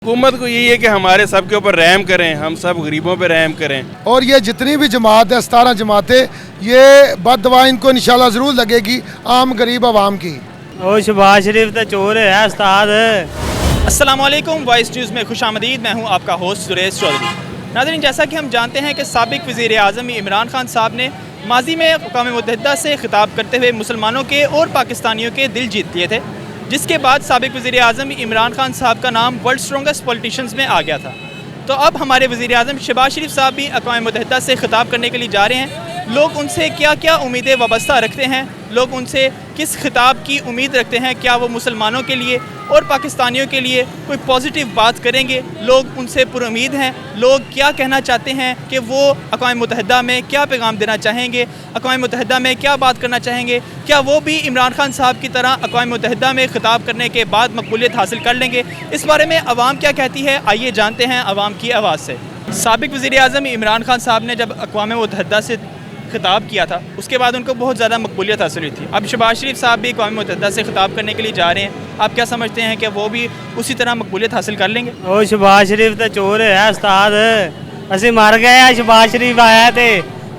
हुकूमत को यही है कि हमारे सब के ऊपर रहम करें, हम सब गरीबों पे रहम करें। और ये जितनी भी जमात है 17 जमातें, ये बददुआ इनको इंशाल्लाह ज़रूर लगेगी आम गरीब आवाम की। और शहबाज शरीफ तो चोर है उस्ताद। अस्सलाम वालेकुम, वॉइस न्यूज़ में खुशामदीद। मैं हूं आपका होस्ट सुरेश चौधरी। नाज़रीन, जैसा कि हम जानते हैं कि साबिक वज़ीर आज़म इमरान खान साहब ने माजी में अक़वाम मुत्तहिदा से खिताब करते हुए मुसलमानों के और पाकिस्तानियों के दिल जीत लिए थे, जिसके बाद साबिक वज़ीर आज़म इमरान खान साहब का नाम वर्ल्ड स्ट्रॉन्गेस्ट पॉलिटिशियंस में आ गया था। तो अब हमारे वज़ीर आज़म शहबाज शरीफ साहब भी अक़वाम मुत्तहिदा से खिताब करने के लिए जा रहे हैं। लोग उनसे क्या क्या उम्मीदें वाबस्ता रखते हैं, लोग उनसे किस खिताब की उम्मीद रखते हैं, क्या वो मुसलमानों के लिए और पाकिस्तानियों के लिए कोई पॉजिटिव बात करेंगे, लोग उनसे पुरुमीद हैं। लोग क्या कहना चाहते हैं कि वो अक़वाम मुत्तहिदा में क्या पैगाम देना चाहेंगे, अक़वाम मुत्तहिदा में क्या बात करना चाहेंगे, क्या वो भी इमरान खान साहब की तरह अक़वाम मुत्तहिदा में खिताब करने के बाद मकबूलियत हासिल कर लेंगे। इस बारे में अवाम क्या कहती है, आइए जानते हैं अवाम की आवाज़ से। साबिक वज़ीर आज़म इमरान खान साहब ने जब अक़वाम मुत्तहिदा से खिताब किया था, उसके बाद उनको बहुत ज़्यादा मकबूलियत हासिल हुई थी। अब शहबाज शरीफ साहब भी अक़वाम मुत्तहिदा से खिताब करने के लिए जा रहे हैं। आप क्या समझते हैं कि वो भी उसी तरह मकबूलियत हासिल कर लेंगे? और शहबाज शरीफ तो चोर है उस्ताद। असी मर गए हैं, शहबाज शरीफ आया थे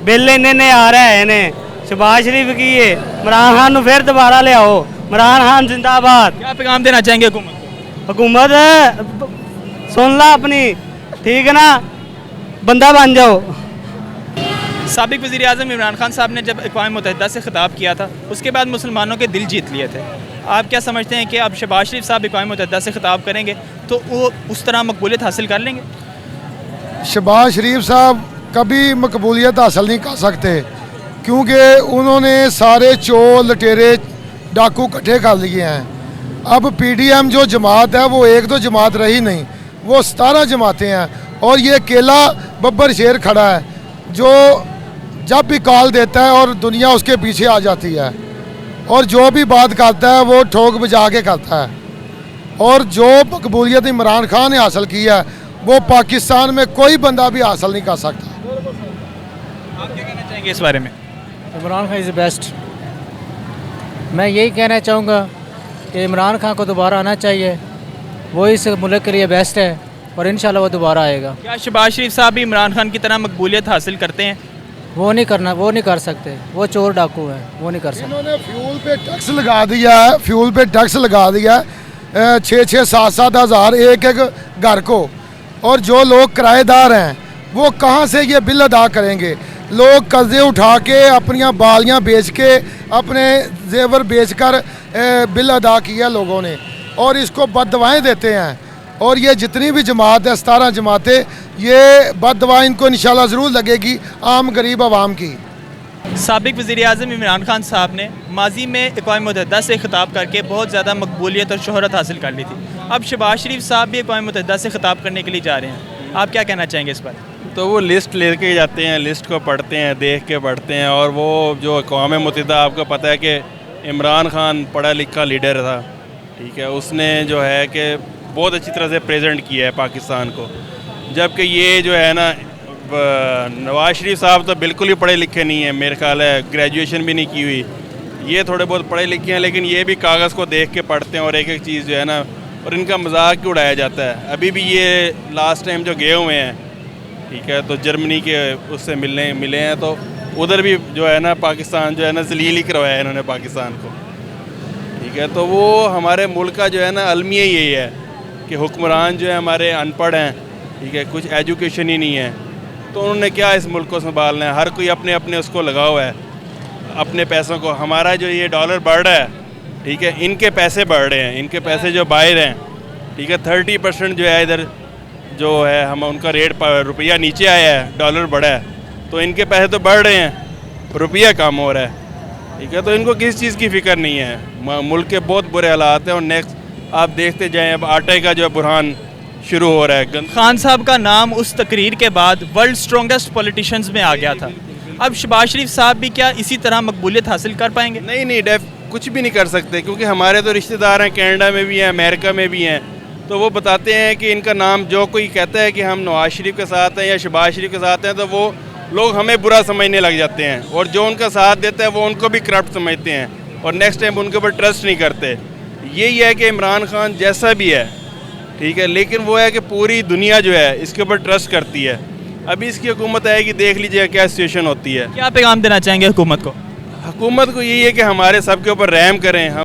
बिल इन्ने आ रहा है ने शहबाज शरीफ की है। इमरान खान फिर दोबारा ले आओ, इमरान खान जिंदाबाद। क्या पैगाम देना चाहेंगे हुकूमत? हुकूमत सुन ला अपनी, ठीक है ना, बंदा बन जाओ। साबिक वज़ीर आज़म इमरान खान साहब ने जब अक़वाम मुत्तहिदा से खिताब किया था, उसके बाद मुसलमानों के दिल जीत लिए थे। आप क्या समझते हैं कि अब शहबाज शरीफ साहब अक़वाम मुत्तहिदा से खिताब करेंगे तो वो उस तरह मकबूलियत हासिल कर लेंगे? शहबाज शरीफ साहब कभी मकबूलियत हासिल नहीं कर सकते, क्योंकि उन्होंने सारे चोर लटेरे डाकू इकट्ठे कर लिए हैं। अब PDM जो जमात है वो एक दो जमात रही नहीं, वो 17 जमातें हैं। और ये अकेला बब्बर शेर खड़ा है जो जब भी कॉल देता है और दुनिया उसके पीछे आ जाती है, और जो भी बात करता है वो ठोक बजा के करता है। और जो मकबूलियत इमरान खान ने हासिल की है वो पाकिस्तान में कोई बंदा भी हासिल नहीं कर सकता। आप क्या कहना चाहेंगे इस बारे में? Imran Khan is best. मैं यही कहना चाहूँगा कि इमरान खान को दोबारा आना चाहिए, वो इस मुल्क के लिए बेस्ट है और इंशाल्लाह वो दोबारा आएगा। क्या शहबाज शरीफ साहब भी इमरान खान की तरह मकबूलियत हासिल करते हैं? वो नहीं कर सकते, वो चोर डाकू है, वो नहीं कर सकते। इन्होंने फ्यूल पे टैक्स लगा दिया है, फ्यूल पे टैक्स लगा दिया है 6-6, 7-7 हज़ार एक घर को। और जो लोग किराएदार हैं वो कहाँ से ये बिल अदा करेंगे? लोग कर्जे उठा के अपनी बालियाँ बेच के अपने जेवर बेचकर बिल अदा किया लोगों ने, और इसको बददुआएं देते हैं। और ये जितनी भी जमात है 17 जमातें, ये बददुआ इनको इंशाल्लाह ज़रूर लगेगी आम गरीब आवाम की। साबिक वज़ीर आज़म इमरान खान साहब ने माजी में अक़वाम मुत्तहिदा से खिताब करके बहुत ज़्यादा मकबूलियत और शोहरत हासिल कर ली थी। अब शहबाज शरीफ साहब भी अक़वाम मुत्तहिदा से खिताब करने के लिए जा रहे हैं। आप क्या कहना चाहेंगे इस पर? तो वो लिस्ट लेके जाते हैं, लिस्ट को पढ़ते हैं, देख के पढ़ते हैं। और वो जो अक़वाम मुत्तहिदा, आपको पता है कि इमरान खान पढ़ा लिखा लीडर था, ठीक है, उसने जो है कि बहुत अच्छी तरह से प्रेजेंट किया है पाकिस्तान को। जबकि ये जो है ना, नवाज शरीफ साहब तो बिल्कुल ही पढ़े लिखे नहीं हैं, मेरे ख्याल है ग्रेजुएशन भी नहीं की हुई। ये थोड़े बहुत पढ़े लिखे हैं, लेकिन ये भी कागज़ को देख के पढ़ते हैं और एक एक चीज़ जो है ना, और इनका मजाक भी उड़ाया जाता है। अभी भी ये लास्ट टाइम जो गए हुए हैं, ठीक है, तो जर्मनी के उससे मिले हैं, तो उधर भी जो है ना पाकिस्तान जो है ना जलील ही करवाया है इन्होंने पाकिस्तान को, ठीक है। तो वो हमारे मुल्क का जो है ना अलमिया यही है कि हुक्मरान जो है हमारे अनपढ़ हैं, ठीक है, कुछ एजुकेशन ही नहीं है। तो उन्होंने क्या इस मुल्क को संभालना है? हर कोई अपने अपने उसको लगा हुआ है, अपने पैसों को। हमारा जो ये डॉलर बढ़ रहा है, ठीक है, इनके पैसे बढ़ रहे हैं, इनके पैसे जो बाहर हैं, ठीक है, 30% जो है इधर जो है हम उनका रेट रुपया नीचे आया है, डॉलर बढ़ा है, तो इनके पैसे तो बढ़ रहे हैं, रुपया कम हो रहा है, ठीक है। तो इनको किस चीज़ की फ़िक्र नहीं है। मुल्क के बहुत बुरे हालात हैं। और नेक्स्ट आप देखते जाएँ, अब आटे का जो बुरहान शुरू हो रहा है। खान साहब का नाम उस तकरीर के बाद वर्ल्ड स्ट्रॉन्गेस्ट पॉलिटिशियंस में आ गया था। अब शहबाज शरीफ साहब भी क्या इसी तरह मकबूलियत हासिल कर पाएंगे? नहीं, कुछ भी नहीं कर सकते, क्योंकि हमारे तो रिश्तेदार हैं, कनाडा में भी हैं, अमेरिका में भी हैं। तो वो बताते हैं कि इनका नाम, जो कोई कहता है कि हम नवाज शरीफ के साथ हैं या शहबाज शरीफ के साथ हैं, तो वो लोग हमें बुरा समझने लग जाते हैं। और जो उनका साथ देता है वो उनको भी करप्ट समझते हैं और नेक्स्ट टाइम उनके ऊपर ट्रस्ट नहीं करते। यही है कि इमरान खान जैसा भी है, ठीक है, लेकिन वो है कि पूरी दुनिया जो है इसके ऊपर ट्रस्ट करती है। अभी इसकी हुकूमत आएगी, देख लीजिए क्या सिचुएशन होती है। क्या पैगाम देना चाहेंगे हुकूमत को? हुकूमत को यही है कि हमारे सबके ऊपर रहम करें। हम